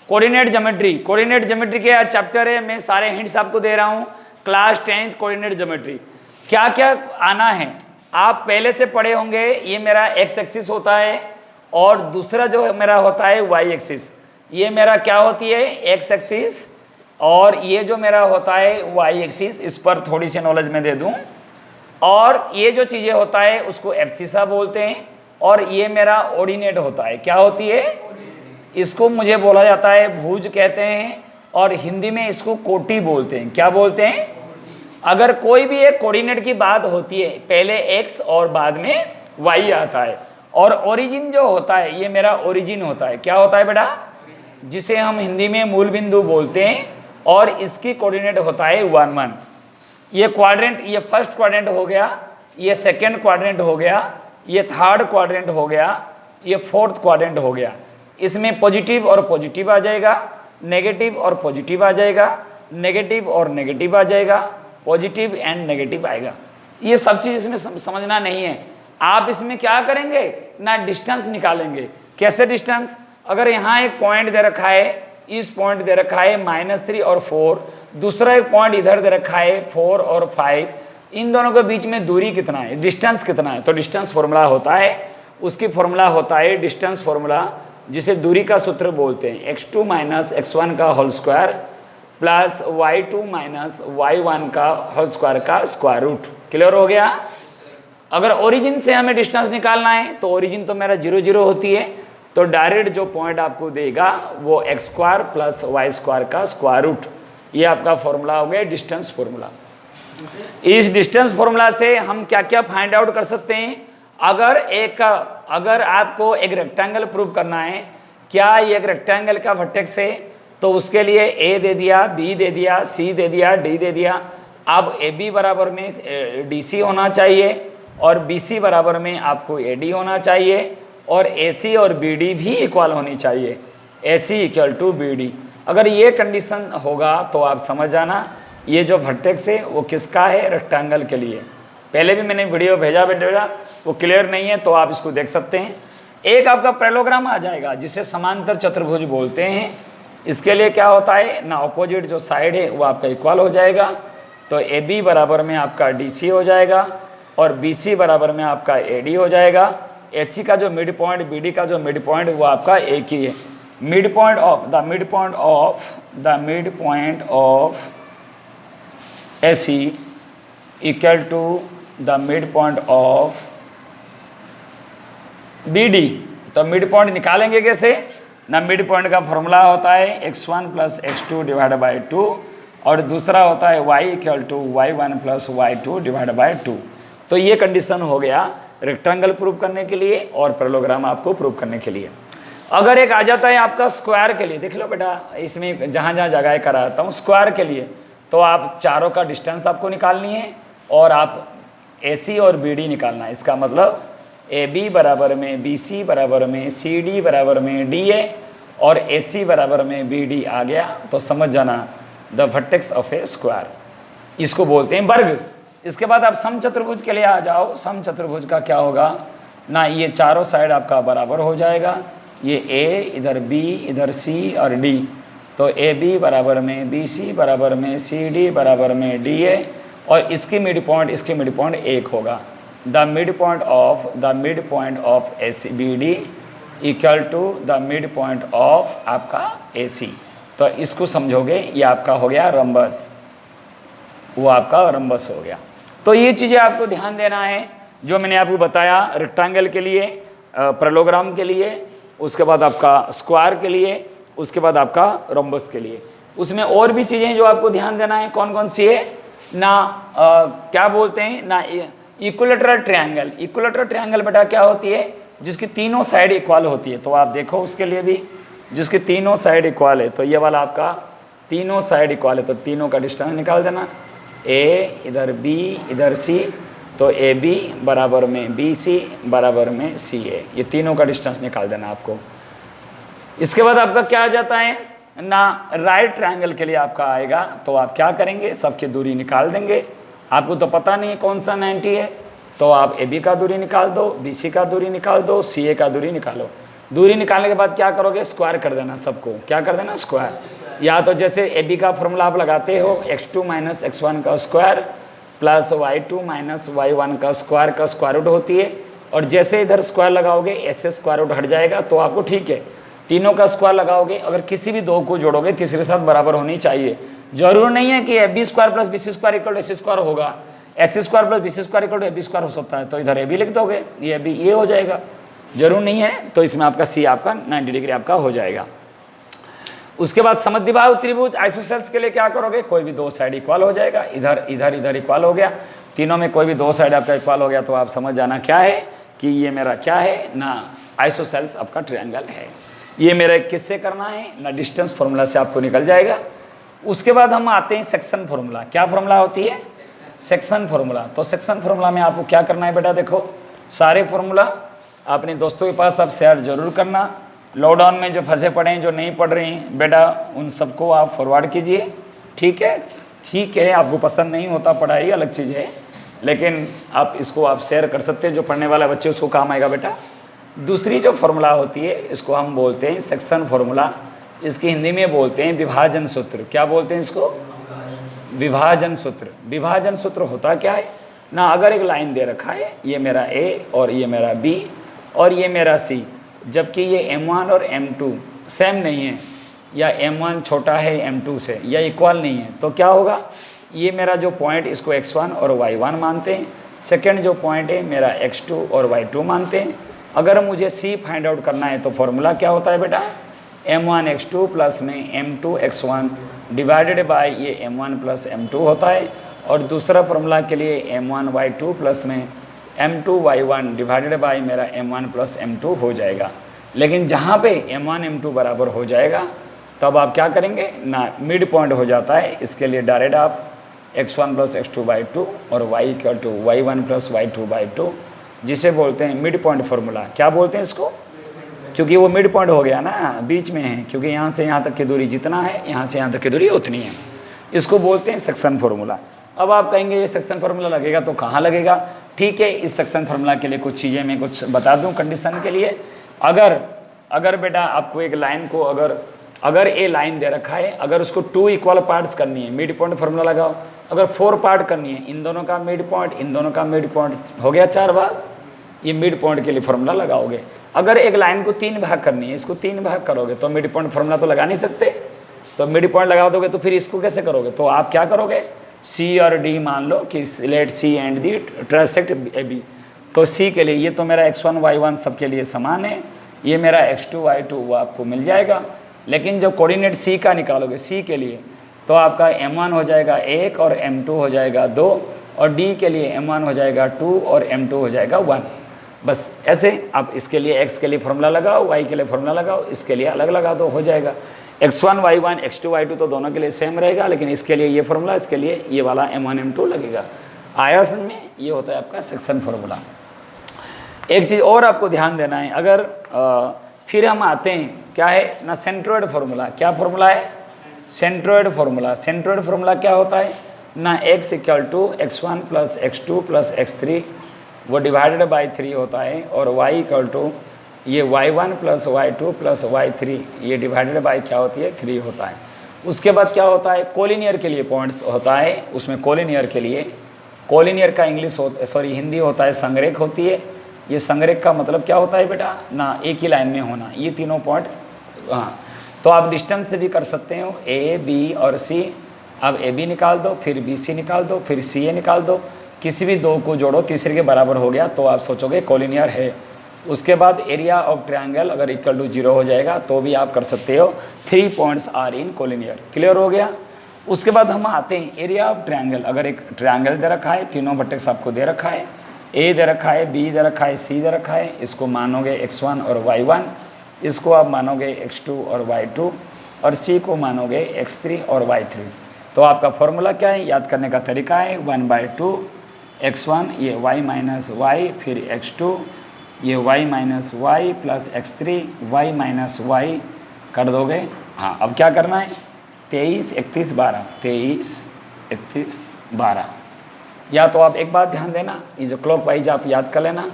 Coordinate geometry, coordinate geometry के आज chapter है, मैं सारे हिंट्स आपको दे रहा हूँ। क्लास 10th कोऑर्डिनेट ज्योमेट्री क्या क्या आना है आप पहले से पढ़े होंगे। ये मेरा एक्स एक्सिस होता है और दूसरा जो मेरा होता है वाई एक्सिस। ये मेरा क्या होती है एक्स एक्सिस और ये जो मेरा होता है वाई एक्सिस। इस पर थोड़ी सी नॉलेज मैं दे दूं। और ये जो चीज़ें होता है उसको एब्सिसा बोलते हैं और ये मेरा ऑर्डिनेट होता है। क्या होती है? इसको मुझे बोला जाता है भुज कहते हैं और हिंदी में इसको कोटि बोलते हैं। क्या बोलते हैं? अगर कोई भी एक कोऑर्डिनेट की बात होती है पहले एक्स और बाद में वाई आता है। और ओरिजिन जो होता है ये मेरा ओरिजिन होता है। क्या होता है बेटा? जिसे हम हिंदी में मूल बिंदु बोलते हैं और इसकी कोऑर्डिनेट होता है 1 1। ये क्वाड्रेंट, ये फर्स्ट क्वाड्रेंट हो गया, ये सेकंड क्वाड्रेंट हो गया, ये थर्ड क्वाड्रेंट हो गया, ये फोर्थ क्वाड्रेंट हो गया। इसमें पॉजिटिव और पॉजिटिव आ जाएगा, नेगेटिव और पॉजिटिव आ जाएगा, नेगेटिव और नेगेटिव आ जाएगा, पॉजिटिव एंड नेगेटिव आएगा। ये सब चीज़ इसमें समझना नहीं है। आप इसमें क्या करेंगे ना, डिस्टेंस निकालेंगे। कैसे डिस्टेंस? अगर यहाँ एक पॉइंट दे रखा है, इस पॉइंट दे रखा है -3 और 4, दूसरा एक पॉइंट इधर दे रखा है 4 और 5, इन दोनों के बीच में दूरी कितना है, डिस्टेंस कितना है? तो डिस्टेंस फॉर्मूला होता है, उसकी फॉर्मूला होता है डिस्टेंस फॉर्मूला, जिसे दूरी का सूत्र बोलते हैं x2 - x1 का whole square plus y2 - y1 का होल स्क्वायर का स्क्वायर रूट। क्लियर हो गया? अगर ओरिजिन से हमें डिस्टेंस निकालना है तो ओरिजिन तो मेरा 0 0 होती है, तो डायरेक्ट जो पॉइंट आपको देगा वो x² + y² का स्क्वायर रूट। ये आपका फॉर्मूला हो गया डिस्टेंस फॉर्मूला। इस डिस्टेंस फॉर्मूला से हम क्या क्या फाइंड आउट कर सकते हैं? अगर आपको एक रेक्टेंगल प्रूव करना है, क्या ये एक रेक्टेंगल का वर्टेक्स है, तो उसके लिए ए दे दिया, बी दे दिया, सी दे दिया, डी दे दिया। अब ए बी बराबर में डी सी होना चाहिए और बी सी बराबर में आपको ए डी होना चाहिए और ए सी और बी डी भी इक्वल होनी चाहिए, ए सी = बी डी। अगर ये कंडीशन होगा तो आप समझ जाना ये जो वर्टेक्स है वो किसका है, रेक्टेंगल के लिए। पहले भी मैंने वीडियो भेजा बेटा, वो क्लियर नहीं है तो आप इसको देख सकते हैं। एक आपका पैरेललोग्राम आ जाएगा जिसे समांतर चतुर्भुज बोलते हैं। इसके लिए क्या होता है ना, अपोजिट जो साइड है वो आपका इक्वल हो जाएगा। तो ए बी बराबर में आपका डी सी हो जाएगा और बी सी बराबर में आपका ए डी हो जाएगा। ए सी का जो मिड पॉइंट, बी डी का जो मिड पॉइंट वो आपका एक ही है। Mid point of A C equal to the mid point of B D. तो मिड पॉइंट निकालेंगे कैसे ना, मिड पॉइंट का फॉर्मूला होता है x1 + x2 / 2 और दूसरा होता है y = y1 + y2 / 2। तो ये कंडीशन हो गया रेक्टेंगल प्रूव करने के लिए और पैरेललोग्राम आपको प्रूव करने के लिए। अगर एक आ जाता है आपका स्क्वायर के लिए, देख लो बेटा इसमें जहाँ जहाँ जगह कराता हूँ स्क्वायर के लिए, तो आप चारों का डिस्टेंस आपको निकालनी है और आप ए सी और बी डी निकालना है। इसका मतलब ए बी बराबर में बी सी बराबर में सी डी बराबर में डी ए और ए सी बराबर में बी डी आ गया तो समझ जाना the vertex of A square, इसको बोलते हैं वर्ग। इसके बाद आप समचतुर्भुज के लिए आ जाओ। समचतुर्भुज का क्या होगा ना, ये चारों साइड आपका बराबर हो जाएगा। ये ए, इधर बी, इधर सी और डी, तो ए बी बराबर में बी सी बराबर में सी डी बराबर में डी ए और इसकी मिड पॉइंट, इसकी मिड पॉइंट 1 होगा। The mid point of A C B D equal to the mid point of आपका ए सी। तो इसको समझोगे ये आपका हो गया रम्बस, वो आपका रम्बस हो गया। तो ये चीज़ें आपको ध्यान देना है जो मैंने आपको बताया रेक्टेंगल के लिए, पैरेललोग्राम के लिए, उसके बाद आपका स्क्वायर के लिए, उसके बाद आपका रोम्बस के लिए। उसमें और भी चीज़ें जो आपको ध्यान देना है, कौन कौन सी है ना, क्या बोलते हैं ना, इक्विलेटरल ट्रायंगल। इक्विलेटरल ट्रायंगल बेटा क्या होती है, जिसकी तीनों साइड इक्वल होती है। तो आप देखो उसके लिए भी, जिसकी तीनों साइड इक्वल है, तो ये वाला आपका तीनों साइड इक्वल है तो तीनों का डिस्टेंस निकाल देना। ए इधर बी इधर सी, तो ए बी बराबर में बी सी बराबर में सी ए, ये तीनों का डिस्टेंस निकाल देना आपको। इसके बाद आपका क्या आ जाता है ना, राइट ट्रायंगल के लिए आपका आएगा तो आप क्या करेंगे, सबकी दूरी निकाल देंगे। आपको तो पता नहीं है कौन सा 90 है, तो आप ए बी का दूरी निकाल दो, बी सी का दूरी निकाल दो, सी ए का दूरी निकालो। दूरी निकालने के बाद क्या करोगे, स्क्वायर कर देना सबको, क्या कर देना, स्क्वायर। या तो जैसे ए बी का फॉर्मूला आप लगाते हो x2 माइनस x1 का square plus y2 minus y1 का स्क्वायर रूट होती है, और जैसे इधर स्क्वायर लगाओगे ऐसे स्क्वायर रूट हट जाएगा तो आपको ठीक है। तीनों का स्क्वायर लगाओगे, अगर किसी भी दो को जोड़ोगे तीसरे के साथ बराबर होनी चाहिए। जरूर नहीं है कि A B square plus B C square equal to A C square होगा, A C square plus B C square equal to A B square हो सकता है, तो इधर ए बी लिख दोगे, ये बी ये हो जाएगा। जरूर नहीं है, तो इसमें आपका सी आपका 90 डिग्री आपका हो जाएगा। उसके बाद समद्विबाहु त्रिभुज आइसोसेल्स के लिए क्या करोगे, कोई भी दो साइड इक्वल हो जाएगा, इधर इधर इधर इक्वल हो गया, तीनों में कोई भी दो साइड आपका इक्वल हो गया तो आप समझ जाना क्या है कि ये मेरा क्या है ना, आइसोसेल्स आपका ट्रायंगल है। ये मेरा किससे करना है ना, डिस्टेंस फॉर्मूला से आपको निकल जाएगा। उसके बाद हम आते हैं सेक्शन फॉर्मूला। क्या फॉर्मूला होती है, सेक्शन फॉर्मूला। तो सेक्शन फॉर्मूला में आपको क्या करना है बेटा, देखो सारे फॉर्मूला अपने दोस्तों के पास आप शेयर जरूर करना। लॉकडाउन में जो फंसे पड़े हैं, जो नहीं पढ़ रहे हैं बेटा, उन सबको आप फॉरवर्ड कीजिए, ठीक है। ठीक है, आपको पसंद नहीं होता पढ़ाई अलग चीज़ है, लेकिन आप इसको आप शेयर कर सकते हैं, जो पढ़ने वाला बच्चे उसको काम आएगा बेटा। दूसरी जो फॉर्मूला होती है इसको हम बोलते हैं सेक्शन फॉर्मूला, इसकी हिंदी में बोलते हैं विभाजन सूत्र। क्या बोलते हैं इसको, विभाजन सूत्र। विभाजन सूत्र होता क्या है ना, अगर एक लाइन दे रखा है, ये मेरा ए और ये मेरा बी और ये मेरा सी, जबकि ये m1 और m2 सेम नहीं है, या m1 छोटा है m2 से, या इक्वल नहीं है, तो क्या होगा, ये मेरा जो पॉइंट इसको x1 और y1 मानते हैं, सेकंड जो पॉइंट है मेरा x2 और y2 मानते हैं। अगर मुझे c फाइंड आउट करना है तो फॉर्मूला क्या होता है बेटा, m1 x2 प्लस में m2 x1 डिवाइडेड बाय ये m1 प्लस m2 होता है, और दूसरा फॉर्मूला के लिए m1 y2 प्लस में m2 y1 डिवाइडेड बाय मेरा m1 प्लस m2 हो जाएगा। लेकिन जहाँ पे m1 m2 बराबर हो जाएगा तब आप क्या करेंगे ना, मिड पॉइंट हो जाता है, इसके लिए डायरेक्ट आप x1 प्लस x2 बाई 2 और y equal to y1 plus y2 by 2, जिसे बोलते हैं मिड पॉइंट फॉर्मूला। क्या बोलते हैं इसको, क्योंकि वो मिड पॉइंट हो गया ना, बीच में है, क्योंकि यहाँ से यहाँ तक की दूरी जितना है यहाँ से यहाँ तक की दूरी उतनी है, इसको बोलते हैं सेक्शन फॉर्मूला। अब आप कहेंगे ये सेक्शन फार्मूला लगेगा तो कहाँ लगेगा, ठीक है। इस सेक्शन फार्मूला के लिए कुछ चीज़ें मैं कुछ बता दूं कंडीशन के लिए। अगर बेटा आपको एक लाइन को अगर ए लाइन दे रखा है, अगर उसको 2 इक्वल पार्ट्स करनी है, मिड पॉइंट फार्मूला लगाओ। अगर 4 पार्ट करनी है, इन दोनों का मिड पॉइंट, इन दोनों का मिड पॉइंट, हो गया 4 भाग, ये मिड पॉइंट के लिए फार्मूला लगाओगे। अगर एक लाइन को 3 भाग करनी है, इसको 3 भाग करोगे तो मिड पॉइंट फार्मूला तो लगा नहीं सकते, तो मिड पॉइंट लगा दोगे तो फिर इसको कैसे करोगे, तो आप क्या करोगे, सी और डी मान लो कि let C and D transect A B. तो सी के लिए ये तो मेरा x1 y1 सबके लिए समान है, ये मेरा x2 y2 वो आपको मिल जाएगा। लेकिन जब कोऑर्डिनेट सी का निकालोगे सी के लिए, तो आपका m1 हो जाएगा 1 और m2 हो जाएगा 2, और d के लिए m1 हो जाएगा 2 और m2 हो जाएगा 1। बस ऐसे आप इसके लिए x के लिए फॉर्मूला लगाओ, y के लिए फॉर्मूला लगाओ, इसके लिए अलग लगा दो, हो जाएगा। x1 y1 x2 y2 तो दोनों के लिए सेम रहेगा, लेकिन इसके लिए ये फॉर्मूला, इसके लिए ये वाला m1 m2 लगेगा। आया समझ में, ये होता है आपका सेक्शन फॉर्मूला। एक चीज़ और आपको ध्यान देना है, अगर फिर हम आते हैं क्या है ना, सेंट्रोइड फार्मूला। क्या फार्मूला है, सेंट्रोइड फार्मूला। सेंट्रोइड फार्मूला क्या होता है ना, x equal to x1 plus x2 plus x3 वो डिवाइडेड बाई 3 होता है, और y इक्वल टू ये y1 plus y2 plus y3 ये डिवाइडेड बाई क्या होती है 3 होता है। उसके बाद क्या होता है, कोलिनियर के लिए पॉइंट्स होता है, उसमें कोलिनियर के लिए, कोलिनियर का इंग्लिश हिंदी होता है संरेख होती है। ये संरेख का मतलब क्या होता है बेटा ना, एक ही लाइन में होना, ये तीनों पॉइंट। हाँ, तो आप डिस्टेंस से भी कर सकते हो, ए बी और सी। अब ए बी निकाल दो, फिर बी सी निकाल दो, फिर सी ए निकाल दो, किसी भी दो को जोड़ो तीसरे के बराबर हो गया तो आप सोचोगे कोलिनियर है। उसके बाद एरिया ऑफ ट्रायंगल अगर इक्वल टू 0 हो जाएगा तो भी आप कर सकते हो, 3 points are in collinear. Clear हो गया। उसके बाद हम आते हैं एरिया ऑफ ट्रायंगल। अगर एक ट्रायंगल दे रखा है, तीनों वर्टेक्स आपको दे रखा है, ए दे रखा है, बी दे रखा है, सी दे रखा है, इसको मानोगे x1 और y1, इसको आप मानोगे x2 और y2, और सी को मानोगे x3 और y3। तो आपका फॉर्मूला क्या है, याद करने का तरीका है 1/2 x1 ये y माइनस वाई, फिर x2 ये y minus y plus x3 y minus y कर दोगे। हाँ, अब क्या करना है, 23 31 12, 23 31 12। या तो आप एक बात ध्यान देना, ये जो क्लॉक वाइज आप याद कर लेना,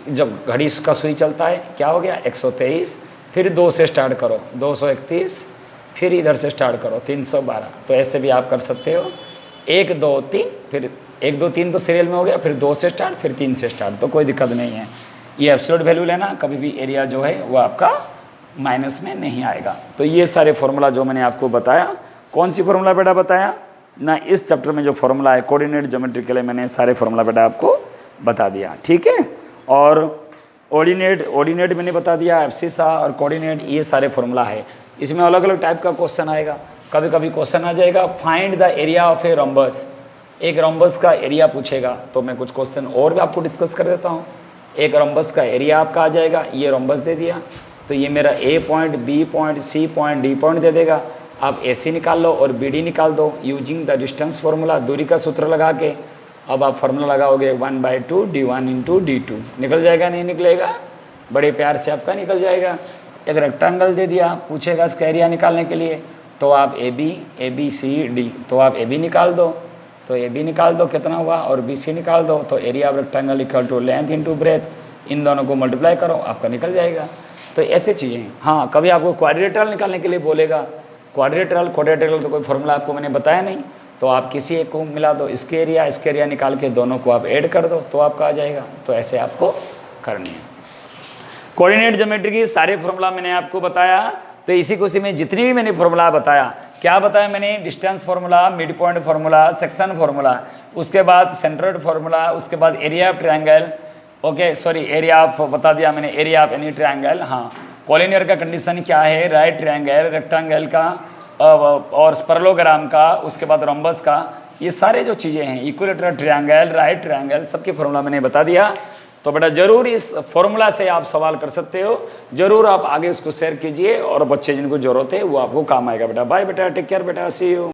जब घड़ी का सुई चलता है क्या हो गया 123, फिर 2 से स्टार्ट करो 231, फिर इधर से स्टार्ट करो 312। तो ऐसे भी आप कर सकते हो 1 2 3, फिर 1 2 3 तो सीरियल में हो गया, फिर 2 से स्टार्ट, फिर 3 से स्टार्ट, तो कोई दिक्कत नहीं है। ये एब्सोल्यूट वैल्यू लेना, कभी भी एरिया जो है वो आपका माइनस में नहीं आएगा। तो ये सारे फॉर्मूला जो मैंने आपको बताया, कौन सी फॉर्मूला बेटा बताया ना, इस चैप्टर में जो फॉर्मूला है कोऑर्डिनेट ज्योमेट्री के लिए मैंने सारे फॉर्मूला बेटा आपको बता दिया, ठीक है। और ऑर्डिनेट मैंने बता दिया, एब्सिसा और कोऑर्डिनेट, ये सारे फॉर्मूला है। इसमें अलग अलग टाइप का क्वेश्चन आएगा। कभी कभी क्वेश्चन आ जाएगा find the area of a rhombus, एक रोम्बस का एरिया पूछेगा, तो मैं कुछ क्वेश्चन और भी आपको डिस्कस कर देता हूँ। एक रोम्बस का एरिया आपका आ जाएगा, ये रोम्बस दे दिया, तो ये मेरा A point, B point, C point, D point दे देगा। आप ए सी निकाल लो और बी डी निकाल दो यूजिंग द डिस्टेंस फार्मूला, दूरी का सूत्र लगा के। अब आप फार्मूला लगाओगे 1/2 d1 इंटू d2, निकल जाएगा नहीं निकलेगा, बड़े प्यार से आपका निकल जाएगा। एक रेक्टेंगल दे दिया, पूछेगा इसका एरिया निकालने के लिए, तो आप ए बी सी डी, तो आप ए बी निकाल दो, तो ए बी निकाल दो कितना हुआ, और बी सी निकाल दो, तो area of rectangle equal to length into breadth, इन दोनों को मल्टीप्लाई करो, आपका निकल जाएगा। तो ऐसे चीज़ें। हाँ, कभी आपको क्वाड्रिलेटरल निकालने के लिए बोलेगा, क्वाड्रिलेटरल तो कोई फॉर्मूला आपको मैंने बताया नहीं, तो आप किसी एक को मिला दो, इसके एरिया निकाल के दोनों को आप ऐड कर दो, तो आपका आ जाएगा। तो ऐसे आपको करनी है। कोऑर्डिनेट ज्योमेट्री की सारे फॉर्मूला मैंने आपको बताया। तो इसी खुशी में जितनी भी मैंने फॉर्मूला बताया, क्या बताया मैंने, distance formula, mid point formula, section formula, उसके बाद सेंट्रोइड फार्मूला, उसके बाद area of triangle, okay sorry area of बता दिया मैंने, एरिया ऑफ एनी ट्रायंगल। हाँ, कॉलिनियर का कंडीशन क्या है, राइट ट्रायंगल, रेक्टेंगल का और पैरेललोग्राम का, उसके बाद रोम्बस का, ये सारे जो चीज़ें हैं, इक्विलेटरल ट्रायंगल, राइट ट्रायंगल, सबके फॉर्मूला मैंने बता दिया। तो बेटा जरूर इस फॉर्मूला से आप सवाल कर सकते हो, जरूर आप आगे उसको शेयर कीजिए, और बच्चे जिनको जरूरत है वो आपको काम आएगा बेटा। बाय बेटा, टेक केयर बेटा, सी यू।